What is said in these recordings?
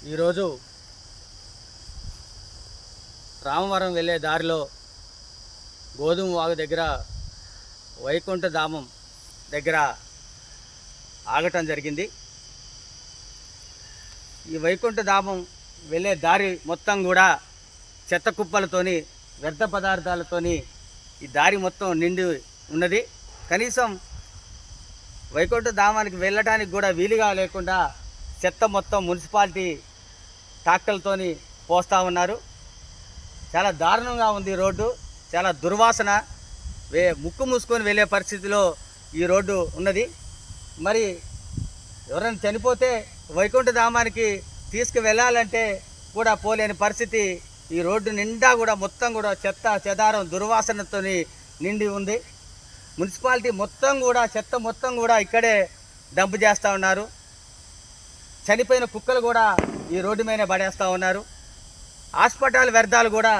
ఈరోజు రామవరం వెళ్ళే దారిలో గోధుమ వాగు దగ్గర వైకుంఠధామం దగ్గర ఆగటం జరిగింది. ఈ వైకుంఠధామం వెళ్ళే దారి మొత్తం కూడా చెత్త కుప్పలతోని వ్యర్థ పదార్థాలతోని ఈ దారి మొత్తం నిండి ఉన్నది. కనీసం వైకుంఠధామానికి వెళ్ళడానికి కూడా వీలుగా లేకుండా చెత్త మొత్తం మున్సిపాలిటీ ట్రాక్టర్లతోని పోస్తూ ఉన్నారు. చాలా దారుణంగా ఉంది రోడ్డు. చాలా దుర్వాసన, ముక్కు మూసుకొని వెళ్ళే పరిస్థితిలో ఈ రోడ్డు ఉన్నది. మరి ఎవరైనా చనిపోతే వైకుంఠధామానికి తీసుకువెళ్ళాలంటే కూడా పోలేని పరిస్థితి. ఈ రోడ్డు నిండా కూడా మొత్తం కూడా చెత్త చెదారం దుర్వాసనతో నిండి ఉంది. మున్సిపాలిటీ మొత్తం కూడా చెత్త మొత్తం కూడా ఇక్కడే డంప్ చేస్తూ ఉన్నారు. చనిపోయిన కుక్కలు కూడా ఈ రోడ్డు మీదనే పడేస్తూ ఉన్నారు. హాస్పిటల్ వ్యర్థాలు కూడా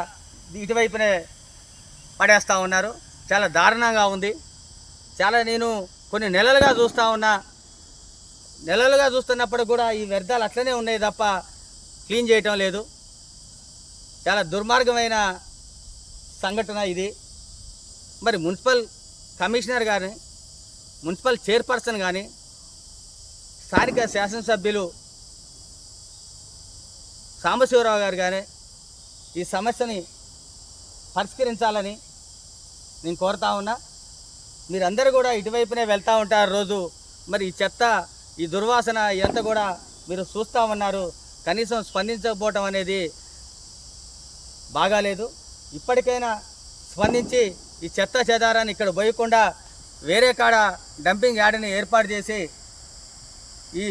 ఇటువైపునే పడేస్తూ ఉన్నారు. చాలా దారుణంగా ఉంది. నేను కొన్ని నెలలుగా చూస్తున్నప్పుడు కూడా ఈ వ్యర్థాలు అట్లనే ఉన్నాయి తప్ప క్లీన్ చేయటం లేదు. చాలా దుర్మార్గమైన సంఘటన ఇది. మరి మున్సిపల్ కమిషనర్ కానీ, మున్సిపల్ చైర్పర్సన్ కానీ, స్థానిక శాసనసభ్యులు సాంబశివరావు గారు కానీ ఈ సమస్యని పరిష్కరించాలని నేను కోరుతా ఉన్నా. మీరందరూ కూడా ఇటువైపునే వెళ్తూ ఉంటారు రోజు. మరి ఈ చెత్త, ఈ దుర్వాసన ఎంత కూడా మీరు చూస్తూ ఉన్నారు. కనీసం స్పందించకపోవటం అనేది బాగాలేదు. ఇప్పటికైనా స్పందించి ఈ చెత్త చెదారాన్ని ఇక్కడ పోయకుండా వేరే కాడ డంపింగ్ యార్డ్ని ఏర్పాటు చేసి ఈ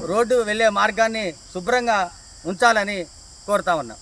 రోడ్డు వెళ్ళే మార్గాన్ని శుభ్రంగా ఉంచాలని కోరుతా ఉన్నాం.